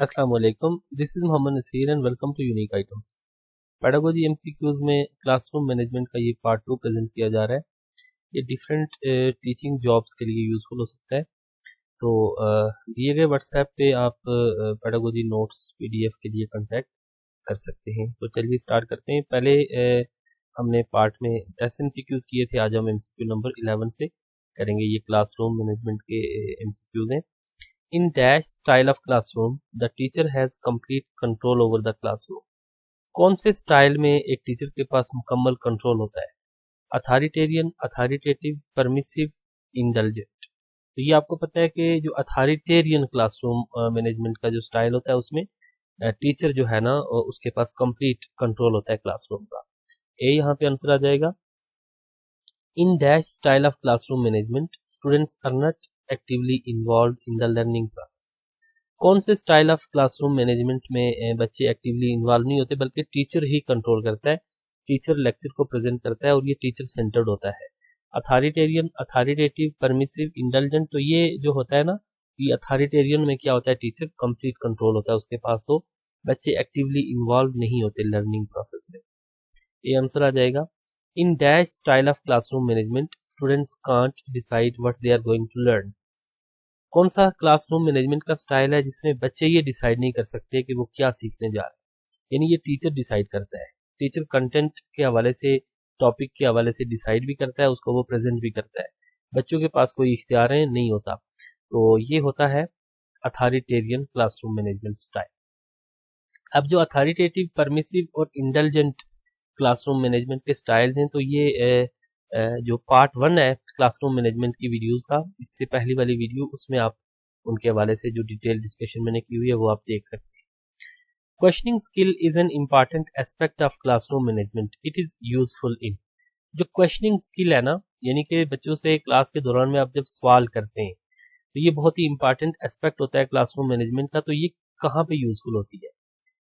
अस्सलाम वालेकुम, this is Mohammad Naseer and welcome to unique items. Pedagogy MCQs में क्लासरूम मैनेजमेंट का ये पार्ट 2 प्रेजेंट किया जा रहा है। ये डिफरेंट टीचिंग जॉब्स के लिए यूज़फुल हो सकता है। तो दिए गए व्हाट्सएप पे आप पेडागोजी नोट्स पीडीएफ के लिए कांटेक्ट कर सकते हैं। तो चलिए स्टार्ट करते हैं। पहले हमने पार्ट में 10 एमसीक्यूज़ किए थे, आज हम एमसीक्यू नंबर 11 से करेंगे। ये क्लासरूम मैनेजमेंट के एमसीक्यूज़ हैं। In dash style of classroom, the teacher has complete control over the classroom. कौन से स्टाइल में एक टीचर के पास मुकम्मल कंट्रोल होता है? Authoritarian, authoritative, permissive, indulgent. तो ये आपको पता है कि जो अथॉरिटेरियन क्लासरूम मैनेजमेंट का जो स्टाइल होता है उसमें टीचर जो है ना उसके पास कंप्लीट कंट्रोल होता है क्लासरूम का। ए यहाँ पे आंसर आ जाएगा। In dash style of classroom management, students are not actively involve in the learning process. कौन से स्टाइल ऑफ क्लासरूम मैनेजमेंट में बच्चे एक्टिवली इन्वॉल्व नहीं होते बल्कि टीचर ही कंट्रोल करता है, टीचर लेक्चर को प्रेजेंट करता है और ये टीचर सेंटर्ड होता है। Authoritarian, authoritative, permissive, indulgent. तो ये जो होता है ना, ये अथॉरिटेरियन में क्या होता है, टीचर कंप्लीट कंट्रोल होता है उसके पास, तो बच्चे एक्टिवली इन्वॉल्व नहीं होते लर्निंग प्रोसेस में। ये आंसर आ जाएगा। In dash style of classroom management, students can't decide what they are going to learn. कौन सा क्लासरूम मैनेजमेंट का स्टाइल है जिसमें बच्चे ये डिसाइड नहीं कर सकते कि वो क्या सीखने जा रहे हैं, यानी ये टीचर डिसाइड करता है। टीचर कंटेंट के हवाले से, टॉपिक के हवाले से डिसाइड भी करता है, उसको वो प्रेजेंट भी करता है। बच्चों के पास कोई इख्तियार नहीं होता। तो ये होता है अथॉरिटेरियन क्लासरूम मैनेजमेंट स्टाइल। अब जो अथॉरिटेटिव, परमिसिव और इंडल्जेंट क्लासरूम मैनेजमेंट के स्टाइल्स हैं, तो ये जो पार्ट 1 है क्लासरूम मैनेजमेंट की वीडियोस का, इससे पहली वाली वीडियो, उसमें आप उनके हवाले से जो डिटेल डिस्कशन मैंने की हुई है वो आप देख सकते हैं। Questioning skill is an important aspect of classroom management, it is useful in. जो क्वेश्चनिंग स्किल है ना, यानी कि बच्चों से क्लास के दौरान में आप जब सवाल करते हैं, तो ये बहुत ही इंपॉर्टेंट एस्पेक्ट होता है क्लासरूम मैनेजमेंट का। तो ये कहाँ पे यूजफुल होती है?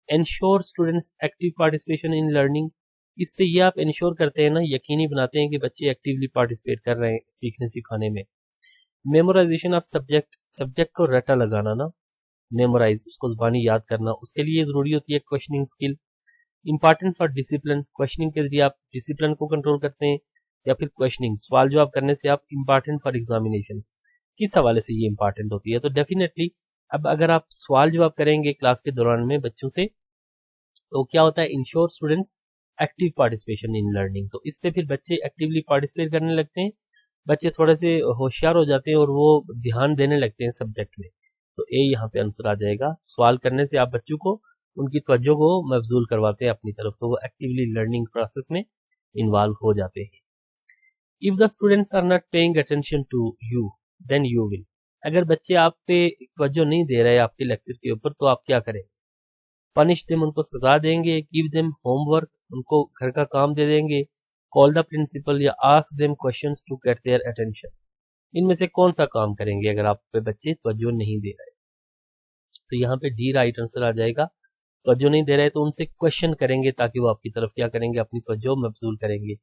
Ensure students active participation in learning. इससे ये आप इंश्योर करते हैं ना, यकीनी बनाते हैं कि बच्चे एक्टिवली पार्टिसिपेट कर रहे हैं सीखने सिखाने में। मेमोराइजेशन ऑफ सब्जेक्ट, सब्जेक्ट को रटा लगाना ना, मेमोराइज, उसको जुबानी याद करना, उसके लिए जरूरी होती है questioning skill. Important for discipline, questioning के जरिए आप डिसिप्लिन को कंट्रोल करते हैं, या फिर क्वेश्चनिंग, सवाल जवाब करने से आप इंपॉर्टेंट फॉर एग्जामिनेशन, किस हवाले से ये इंपॉर्टेंट होती है? तो डेफिनेटली अब अगर आप सवाल जवाब करेंगे क्लास के दौरान में बच्चों से, तो क्या होता है, ensure students active participation in learning. तो इससे फिर बच्चे एक्टिवली पार्टिसिपेट करने लगते हैं, बच्चे थोड़े से होशियार हो जाते हैं और वो ध्यान देने लगते हैं सब्जेक्ट में। तो ए यहाँ पे आंसर आ जाएगा। सवाल करने से आप बच्चों को, उनकी तवज्जो को मबजूल करवाते हैं अपनी तरफ, तो वो एक्टिवली लर्निंग प्रोसेस में इन्वॉल्व हो जाते हैं। If the students are not paying attention to you then you will. अगर बच्चे आप पे तवज्जो नहीं दे रहे आपके लेक्चर के ऊपर, तो आप क्या करें? पनिश देम, उनको सजा देंगे। गिव देम होमवर्क, उनको घर का काम दे देंगे। कॉल द प्रिंसिपल, या ask them questions to get their attention. इनमें से कौन सा काम करेंगे अगर आप पे बच्चे तवज्जो नहीं दे रहे? तो यहाँ पे डी राइट आंसर आ जाएगा। तवज्जो नहीं दे रहे तो उनसे क्वेश्चन करेंगे, ताकि वो आपकी तरफ क्या करेंगे, अपनी तवज्जो मबजूल करेंगे।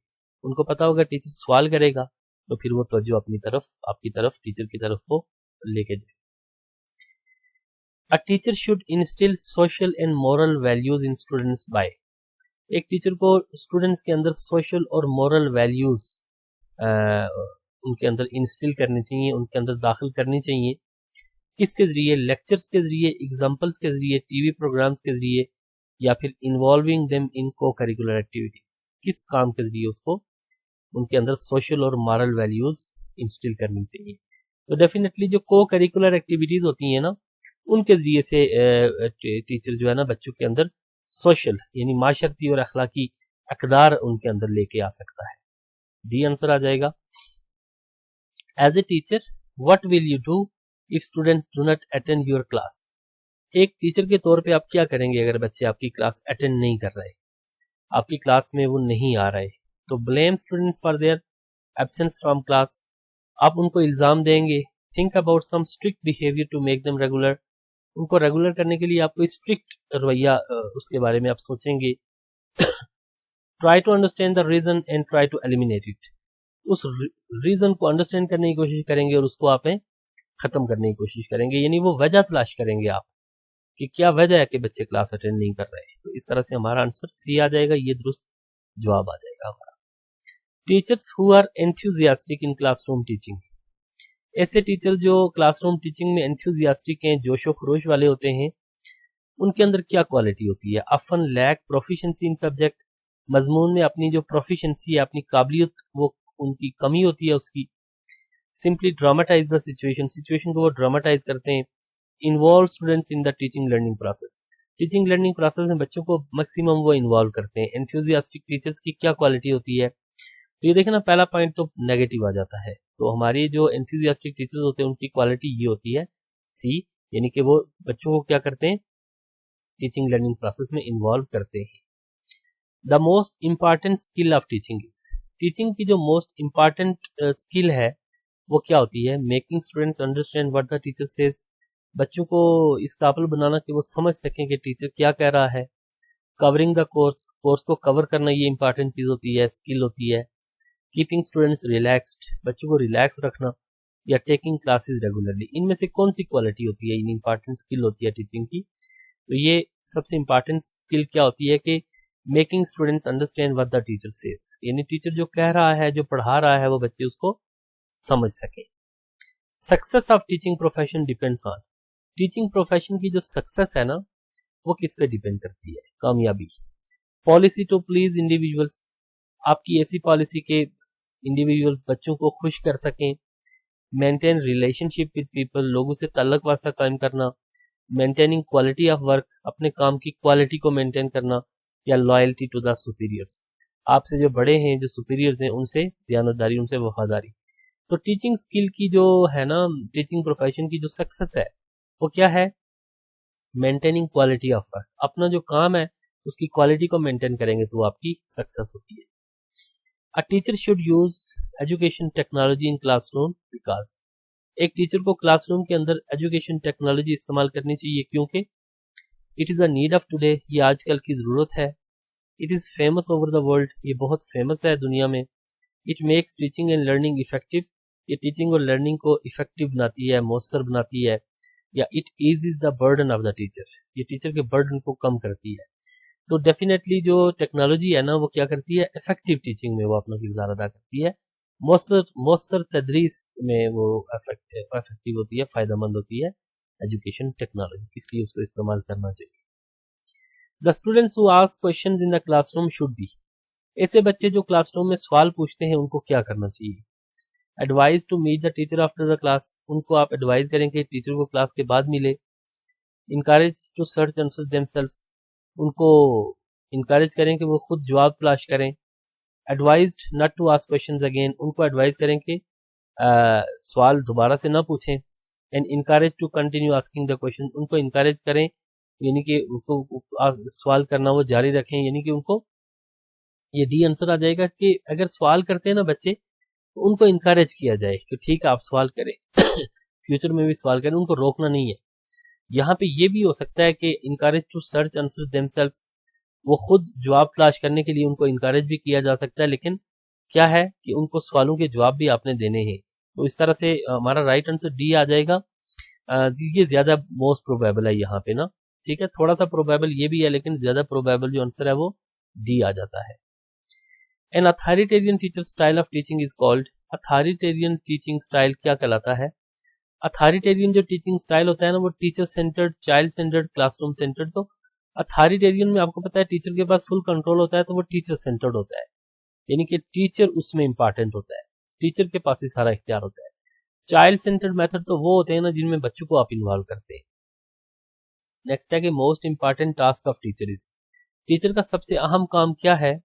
उनको पता होगा टीचर सवाल करेगा, तो फिर वो तवज्जो अपनी तरफ, आपकी तरफ, टीचर की तरफ वो लेके जाए। A teacher should instill social and moral values in students by। एक टीचर को स्टूडेंट्स के अंदर सोशल और मोरल वैल्यूज उनके अंदर इंस्टिल करनी चाहिए, उनके अंदर दाखिल करनी चाहिए। किसके जरिए? लेक्चर्स के जरिए, एग्जाम्पल्स के जरिए, टीवी प्रोग्राम्स के जरिए, या फिर इन्वॉल्विंग देम इन को करिकुलर एक्टिविटीज। किस काम के जरिए उसको, उनके अंदर सोशल और मॉरल वैल्यूज इंस्टिल करनी चाहिए? तो डेफिनेटली जो को करिकुलर एक्टिविटीज होती हैं ना, उनके जरिए से टीचर जो है ना बच्चों के अंदर सोशल यानी माशरती और अखलाकी अकदार उनके अंदर लेके आ सकता है। डी आंसर आ जाएगा। As a teacher what will you do if students do not attend your class. एक टीचर के तौर पे आप क्या करेंगे अगर बच्चे आपकी क्लास अटेंड नहीं कर रहे, आपकी क्लास में वो नहीं आ रहे? तो blame students for their absence from class, आप उनको इल्जाम देंगे। Think about some strict behaviour to make them regular, उनको रेगुलर करने के लिए आप कोई स्ट्रिक्ट रवैया उसके बारे में आप सोचेंगे। Try to understand the reason and try to eliminate it, उस रीजन को अंडरस्टैंड करने की कोशिश करेंगे और उसको आप खत्म करने की कोशिश करेंगे, यानी वो वजह तलाश करेंगे आप کہ کیا वजह है कि बच्चे क्लास अटेंड नहीं कर रहे, तो इस तरह से हमारा आंसर सी आ जाएगा, ये दुरुस्त जवाब आ जाएगा हमारा। Teachers who are enthusiastic in classroom teaching, ऐसे टीचर जो क्लासरूम टीचिंग में एंथुजियास्टिक हैं, जोशो खरोश वाले होते हैं, उनके अंदर क्या क्वालिटी होती है? अफन लैक प्रोफिशिएंसी इन सब्जेक्ट, मजमून में अपनी जो प्रोफिशिएंसी है, अपनी काबिलियत, वो उनकी कमी होती है उसकी। Simply dramatise the situation, situation को वो ड्रामेटाइज करते हैं। Involve students in the teaching learning process, teaching learning process में बच्चों को मैक्सिमम वो इन्वॉल्व करते हैं। एंथुजियास्टिक टीचर्स की क्या क्वालिटी होती है? तो ये देखें ना, पहला पॉइंट तो नेगेटिव आ जाता है। तो हमारी जो एंथुजियास्टिक टीचर्स होते हैं उनकी क्वालिटी ये होती है सी, यानी कि वो बच्चों को क्या करते हैं? टीचिंग लर्निंग प्रोसेस में इन्वॉल्व करते हैं। The most important skill of teaching is, teaching की जो मोस्ट इम्पॉर्टेंट स्किल है वो क्या होती है? Making students understand what the teacher says, बच्चों को इस काबिल बनाना कि वो समझ सकें कि टीचर क्या कह रहा है। कवरिंग द कोर्स, कोर्स को कवर करना ये इंपॉर्टेंट चीज होती है, स्किल होती है। कीपिंग स्टूडेंट्स रिलैक्स्ड, बच्चों को रिलैक्स रखना, या टेकिंग क्लासेस रेगुलरली, इनमें से कौन सी क्वालिटी होती है, इन इंपॉर्टेंट स्किल होती है टीचिंग की? तो ये सबसे इंपॉर्टेंट स्किल क्या होती है कि making students understand what the teacher says, यानी टीचर जो कह रहा है, जो पढ़ा रहा है, वो बच्चे उसको समझ सके। Success of teaching profession depends on, teaching profession की जो सक्सेस है ना, वो किस पे डिपेंड करती है? कामयाबी। पॉलिसी टू प्लीज इंडिविजुअल्स, आपकी ऐसी पॉलिसी के इंडिविजुअल्स बच्चों को खुश कर सकें। मेंटेन रिलेशनशिप विद पीपल, लोगों से ताल्लुक वास्ता कायम करना। मेंटेनिंग क्वालिटी ऑफ वर्क, अपने काम की क्वालिटी को मेंटेन करना। या लॉयल्टी टू द सुपीरियर्स, आपसे जो बड़े हैं, जो सुपीरियर्स हैं, उनसे दयानतदारी, उनसे वफादारी। तो टीचिंग स्किल की जो है ना, टीचिंग प्रोफेशन की जो सक्सेस है वो क्या है? मेंटेनिंग क्वालिटी ऑफ वर्क, अपना जो काम है उसकी क्वालिटी को मेंटेन करेंगे तो आपकी सक्सेस होती है। अ teacher should use education technology in classroom because, एक टीचर को क्लासरूम के अंदर एजुकेशन टेक्नोलॉजी इस्तेमाल करनी चाहिए, क्योंकि it is a need of today, ये आजकल की ज़रूरत है। It is famous over the world, ये बहुत फेमस है दुनिया में। It makes teaching and learning effective, ये टीचिंग और लर्निंग को इफेक्टिव बनाती है, मौसर बनाती है। या it is the burden of the teacher, ये टीचर के बर्डन को कम करती है। तो डेफिनेटली जो टेक्नोलॉजी है ना, वो क्या करती है? इफेक्टिव टीचिंग में वो अपना किरदार अदा करती है। मौसर तदरीस में वो इफेक्टिव होती है, फायदेमंद होती है एजुकेशन टेक्नोलॉजी, इसलिए उसको इस्तेमाल करना चाहिए। The students who ask questions in the classroom should be, ऐसे बच्चे जो क्लासरूम में सवाल पूछते हैं उनको क्या करना चाहिए? Advise to meet the teacher after the class, उनको आप एडवाइज करें कि टीचर को क्लास के बाद मिले। Encourage to search answer themselves, उनको इनकरेज करें कि वो खुद जवाब तलाश करें। Advised not to ask questions again, उनको एडवाइज करें कि सवाल दोबारा से ना पूछें। And encourage to continue asking the question, उनको इनकरेज करें, यानी कि उनको सवाल करना वो जारी रखें, यानी कि उनको ये डी आंसर आ जाएगा कि अगर सवाल करते हैं ना बच्चे तो उनको इनकरेज किया जाए कि ठीक है आप सवाल करें, फ्यूचर में भी सवाल करें, उनको रोकना नहीं है। यहाँ पे ये भी हो सकता है कि encourage to search answer themselves, वो खुद जवाब तलाश करने के लिए उनको इनकरेज भी किया जा सकता है, लेकिन क्या है कि उनको सवालों के जवाब भी आपने देने हैं। तो इस तरह से हमारा राइट आंसर डी आ जाएगा। ये ज्यादा मोस्ट प्रोबेबल है यहाँ पे ना, ठीक है, थोड़ा सा प्रोबेबल ये भी है, लेकिन ज्यादा प्रोबेबल जो आंसर है वो डी आ जाता है। An authoritarian teacher style of teaching is called, authoritarian teaching style क्या कहलाता है? अथॉरिटेरियन जो टीचिंग स्टाइल होता है ना, वो teacher centred, child centred, classroom centred. तो अथॉरिटेरियन में आपको पता है टीचर के पास फुल कंट्रोल होता है, तो वो टीचर सेंटर्ड होता है, यानी कि टीचर उसमें इंपॉर्टेंट होता है, टीचर के पास ही सारा इख्तियार होता है। चाइल्ड सेंटर्ड मेथड तो वो होते हैं ना जिनमें बच्चों को आप इन्वॉल्व करते हैं। नेक्स्ट है कि most important task of teacher is, teacher का सबसे अहम काम क्या है?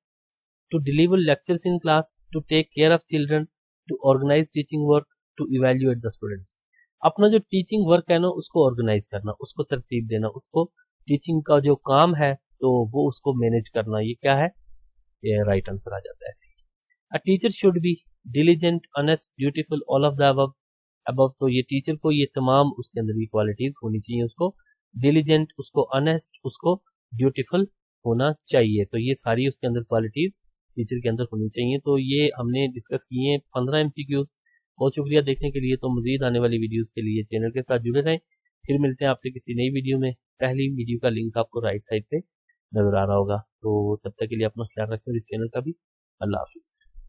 To deliver lectures in class, to take care of children, to organise teaching work, to evaluate the students. अपना जो टीचिंग वर्क है ना उसको ऑर्गेनाइज करना, उसको तरतीब देना, उसको टीचिंग का जो काम है तो वो उसको मैनेज करना, ये क्या है? ये राइट आंसर आ जाता है C. A teacher should be diligent, honest, beautiful, all of the above. तो ये टीचर को ये तमाम उसके अंदर की क्वालिटीज होनी चाहिए, उसको डिलीजेंट, उसको ऑनेस्ट, उसको ब्यूटीफुल होना चाहिए। तो ये सारी उसके अंदर क्वालिटीज टीचर के अंदर होनी चाहिए। तो ये हमने डिस्कस किए हैं 15 MCQs। बहुत शुक्रिया देखने के लिए। तो मजीद आने वाली वीडियोस के लिए चैनल के साथ जुड़े रहें। फिर मिलते हैं आपसे किसी नई वीडियो में। पहली वीडियो का लिंक आपको राइट साइड पे नज़र आ रहा होगा। तो तब तक के लिए अपना ख्याल रखें और इस चैनल का भी। अल्लाह हाफिज़।